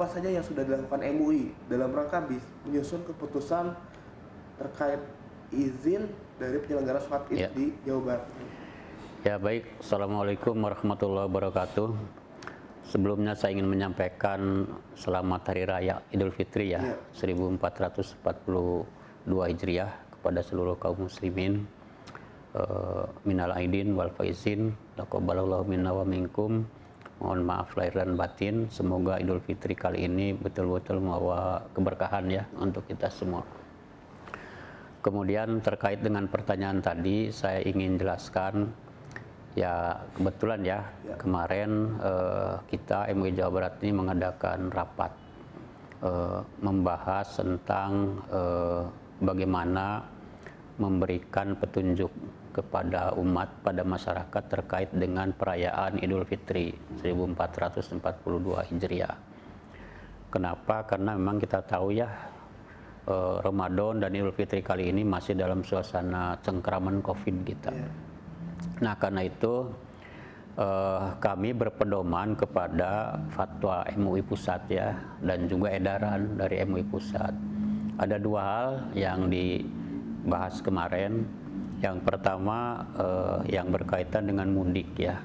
apa saja yang sudah dilakukan MUI dalam rangka menyusun keputusan terkait izin dari penyelenggara sholat Id di Jawa Barat? Ya baik, Assalamualaikum warahmatullahi wabarakatuh. Sebelumnya saya ingin menyampaikan selamat Hari Raya Idul Fitri 1442 Hijriah kepada seluruh kaum muslimin. Minal aidin wal faizin, taqabbalallahu minna wa minkum. Mohon maaf lahir dan batin. Semoga Idul Fitri kali ini betul-betul membawa keberkahan ya untuk kita semua. Kemudian terkait dengan pertanyaan tadi, saya ingin jelaskan ya, kebetulan kemarin kita MUI Jawa Barat ini mengadakan rapat membahas tentang bagaimana memberikan petunjuk kepada umat, pada masyarakat terkait dengan perayaan Idul Fitri 1442 Hijriah. Kenapa? Karena memang kita tahu ya, Ramadan dan Idul Fitri kali ini masih dalam suasana cengkraman COVID kita. Nah, karena itu kami berpedoman kepada fatwa MUI Pusat ya, dan juga edaran dari MUI Pusat. Ada dua hal yang dibahas kemarin. Yang pertama yang berkaitan dengan mudik ya.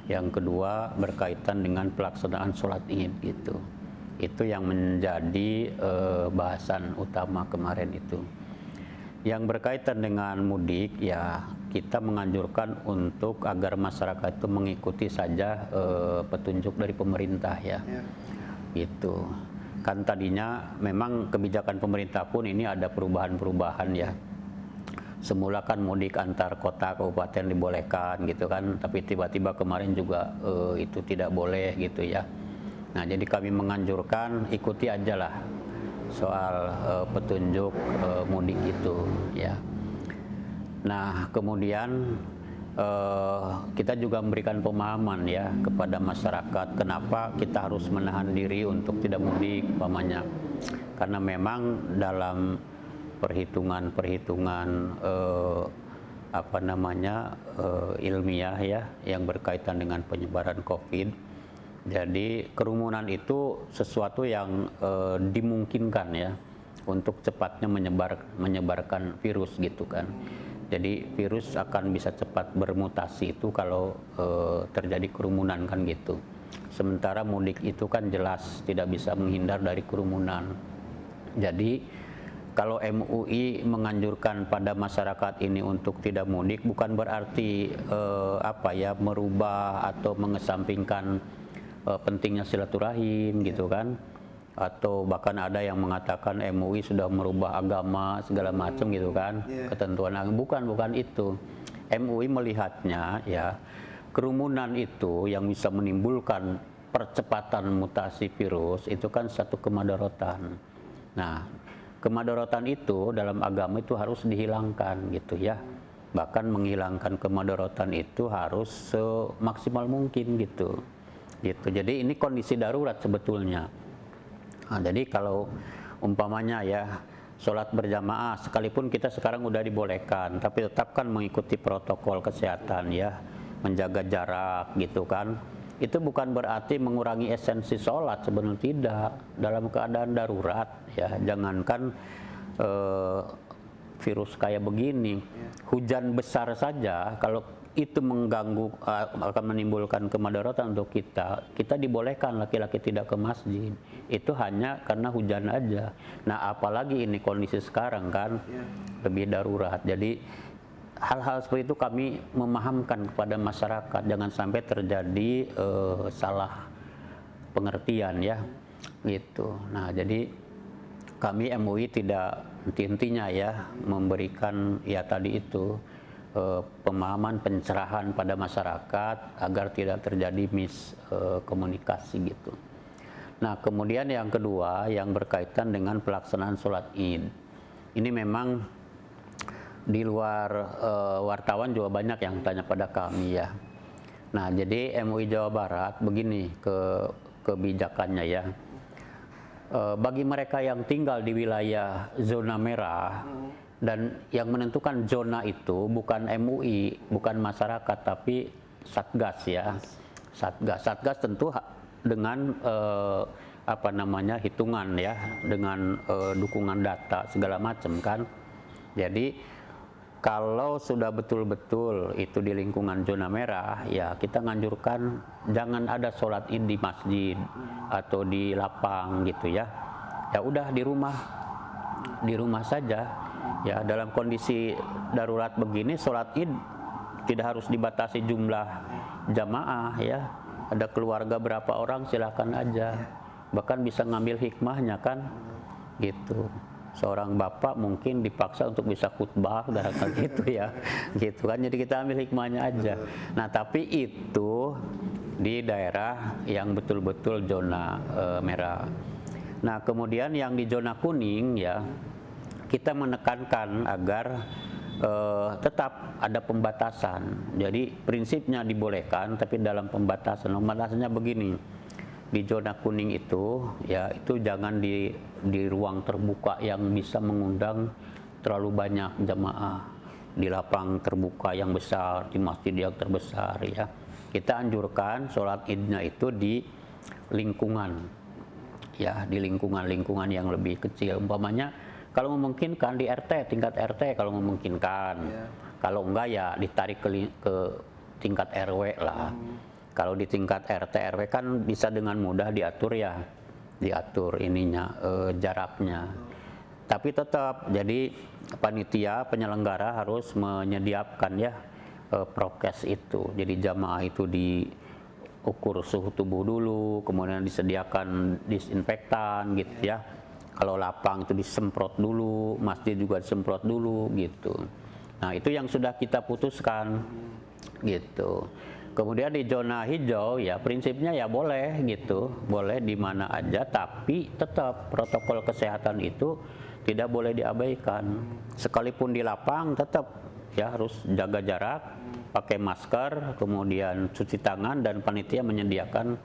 Yang kedua berkaitan dengan pelaksanaan sholat Id gitu. Itu yang menjadi bahasan utama kemarin itu. Yang berkaitan dengan mudik ya, kita menganjurkan untuk agar masyarakat itu mengikuti saja petunjuk dari pemerintah ya. Gitu. Kan tadinya memang kebijakan pemerintah pun ini ada perubahan-perubahan ya. Semula kan mudik antar kota kabupaten dibolehkan gitu kan, tapi tiba-tiba kemarin juga itu tidak boleh gitu ya. Nah, jadi kami menganjurkan ikuti aja lah soal petunjuk mudik itu ya. Nah, kemudian kita juga memberikan pemahaman ya kepada masyarakat kenapa kita harus menahan diri untuk tidak mudik umpamanya. Karena memang dalam perhitungan ilmiah ya yang berkaitan dengan penyebaran COVID. Jadi kerumunan itu sesuatu yang dimungkinkan ya untuk cepatnya menyebarkan virus gitu kan. Jadi virus akan bisa cepat bermutasi itu kalau terjadi kerumunan kan gitu. Sementara mudik itu kan jelas tidak bisa menghindar dari kerumunan. Jadi kalau MUI menganjurkan pada masyarakat ini untuk tidak mudik bukan berarti merubah atau mengesampingkan pentingnya silaturahim gitu kan, atau bahkan ada yang mengatakan MUI sudah merubah agama segala macam gitu kan, ketentuan agama. Bukan itu. MUI melihatnya ya, kerumunan itu yang bisa menimbulkan percepatan mutasi virus itu kan satu kemadharatan. Nah, kemadharatan itu dalam agama itu harus dihilangkan gitu ya. Bahkan menghilangkan kemadharatan itu harus semaksimal mungkin gitu. Jadi ini kondisi darurat sebetulnya. Nah, jadi kalau umpamanya ya sholat berjamaah sekalipun kita sekarang udah dibolehkan, tapi tetap kan mengikuti protokol kesehatan ya, menjaga jarak gitu kan. Itu bukan berarti mengurangi esensi sholat, sebenarnya tidak. Dalam keadaan darurat ya, jangankan virus kayak begini, hujan besar saja kalau itu mengganggu, akan menimbulkan kemadharatan untuk kita dibolehkan laki-laki tidak ke masjid. Itu hanya karena hujan aja. Nah, apalagi ini kondisi sekarang kan lebih darurat. Jadi hal-hal seperti itu kami memahamkan kepada masyarakat, jangan sampai terjadi salah pengertian ya gitu. Nah, jadi kami MUI tidak intinya ya memberikan ya tadi itu pemahaman, pencerahan pada masyarakat agar tidak terjadi miskomunikasi gitu. Nah, kemudian yang kedua yang berkaitan dengan pelaksanaan sholat Id. Ini memang di luar wartawan juga banyak yang tanya pada kami ya. Nah, jadi MUI Jawa Barat begini kebijakannya ya. Bagi mereka yang tinggal di wilayah zona merah, dan yang menentukan zona itu bukan MUI, bukan masyarakat, tapi Satgas ya. Satgas tentu dengan apa namanya hitungan ya dengan dukungan data segala macam kan. Jadi kalau sudah betul-betul itu di lingkungan zona merah, ya kita nganjurkan jangan ada sholat id di masjid atau di lapang gitu ya. Ya udah di rumah saja. Ya dalam kondisi darurat begini sholat id tidak harus dibatasi jumlah jamaah ya. Ada keluarga berapa orang silakan aja. Bahkan bisa ngambil hikmahnya kan, gitu. Seorang bapak mungkin dipaksa untuk bisa khutbah barangkali gitu ya, gitu kan. Jadi kita ambil hikmahnya aja. Nah tapi itu di daerah yang betul-betul zona merah. Nah kemudian yang di zona kuning ya, kita menekankan agar tetap ada pembatasan. Jadi prinsipnya dibolehkan, tapi dalam pembatasan. Pembatasannya begini. Di zona kuning itu ya itu jangan di ruang terbuka yang bisa mengundang terlalu banyak jamaah, di lapang terbuka yang besar, di masjid yang terbesar ya. Kita anjurkan sholat idnya itu di lingkungan ya, di lingkungan yang lebih kecil. Umpamanya kalau memungkinkan di RT, tingkat RT kalau memungkinkan. Kalau enggak ya ditarik ke tingkat RW lah. Kalau di tingkat RT RW kan bisa dengan mudah diatur ya, diatur ininya jaraknya. Tapi tetap jadi panitia penyelenggara harus menyediakan ya prokes itu. Jadi jamaah itu diukur suhu tubuh dulu, kemudian disediakan disinfektan gitu ya. Kalau lapang itu disemprot dulu, masjid juga disemprot dulu gitu. Nah itu yang sudah kita putuskan gitu. Kemudian di zona hijau ya prinsipnya ya boleh gitu, boleh di mana aja, tapi tetap protokol kesehatan itu tidak boleh diabaikan. Sekalipun di lapang tetap ya harus jaga jarak, pakai masker, kemudian cuci tangan, dan panitia menyediakan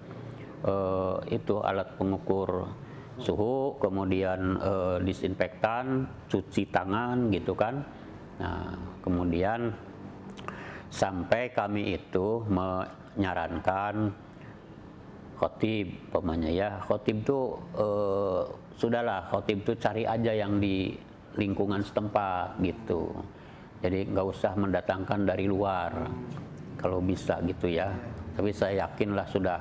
itu alat pengukur suhu, kemudian disinfektan, cuci tangan gitu kan. Nah kemudian sampai kami itu menyarankan khotib, pokoknya ya khotib itu sudahlah, khotib itu cari aja yang di lingkungan setempat gitu. Jadi nggak usah mendatangkan dari luar kalau bisa gitu ya. Tapi saya yakinlah sudah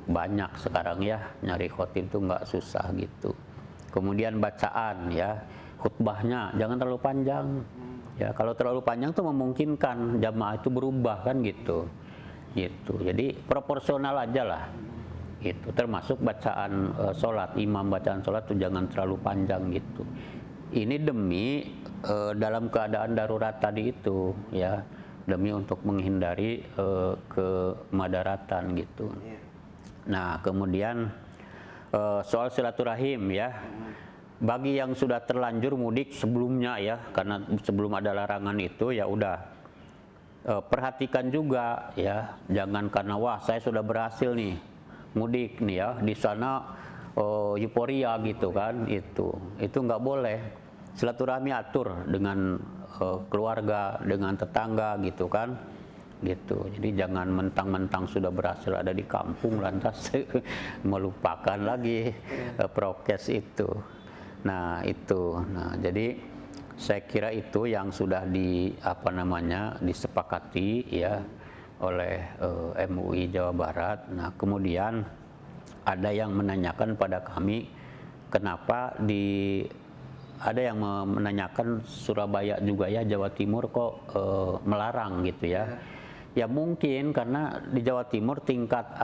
banyak sekarang ya, nyari khotib itu nggak susah gitu. Kemudian bacaan ya, khutbahnya jangan terlalu panjang. Ya, kalau terlalu panjang tuh memungkinkan jamaah itu berubah kan gitu. Gitu. Jadi proporsional aja lah. Gitu. Termasuk bacaan sholat, imam bacaan sholat tuh jangan terlalu panjang gitu. Ini demi dalam keadaan darurat tadi itu ya, demi untuk menghindari kemadaratan gitu. Nah, kemudian soal silaturahim ya. Bagi yang sudah terlanjur mudik sebelumnya ya, karena sebelum ada larangan itu ya udah perhatikan juga ya, jangan karena wah saya sudah berhasil nih mudik nih ya, di sana euforia gitu kan, itu nggak boleh. Silaturahmi atur dengan keluarga, dengan tetangga gitu kan, gitu. Jadi jangan mentang-mentang sudah berhasil ada di kampung lantas melupakan lagi prokes itu. Nah itu, nah jadi saya kira itu yang sudah disepakati ya oleh MUI Jawa Barat. Nah kemudian ada yang menanyakan pada kami kenapa ada yang menanyakan Surabaya juga ya, Jawa Timur kok melarang gitu ya. Ya mungkin karena di Jawa Timur tingkat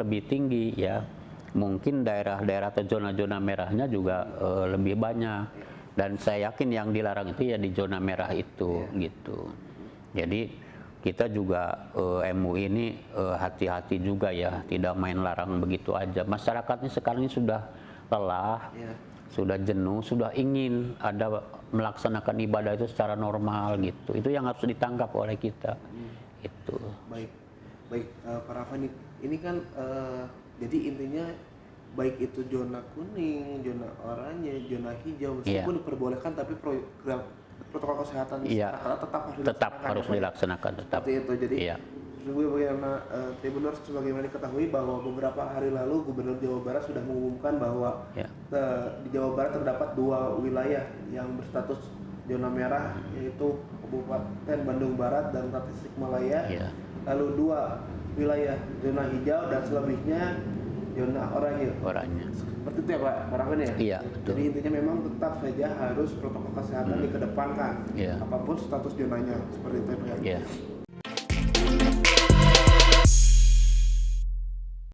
lebih tinggi ya. Mungkin daerah-daerah atau zona-zona merahnya juga lebih banyak, dan saya yakin yang dilarang itu ya di zona merah itu gitu. Jadi kita juga MUI ini hati-hati juga ya, tidak main larang begitu aja. Masyarakatnya sekarang ini sudah lelah, sudah jenuh, sudah ingin ada melaksanakan ibadah itu secara normal gitu. Itu yang harus ditangkap oleh kita. Itu. Baik Pak Rafani, ini kan jadi intinya baik itu zona kuning, zona oranye, zona hijau meskipun diperbolehkan, tapi protokol kesehatan tetap harus dilaksanakan tetap. Seperti itu. Jadi Tribuners, sebagaimana diketahui bahwa beberapa hari lalu Gubernur Jawa Barat sudah mengumumkan bahwa di Jawa Barat terdapat 2 wilayah yang berstatus zona merah, yaitu Kabupaten Bandung Barat dan Tasikmalaya. Lalu 2 wilayah zona hijau dan selebihnya zona oranye. Seperti itu ya Pak Rahman ya? Iya, betul. Jadi intinya memang tetap saja harus protokol kesehatan dikedepankan, apapun status zonanya, seperti itu ya Pak.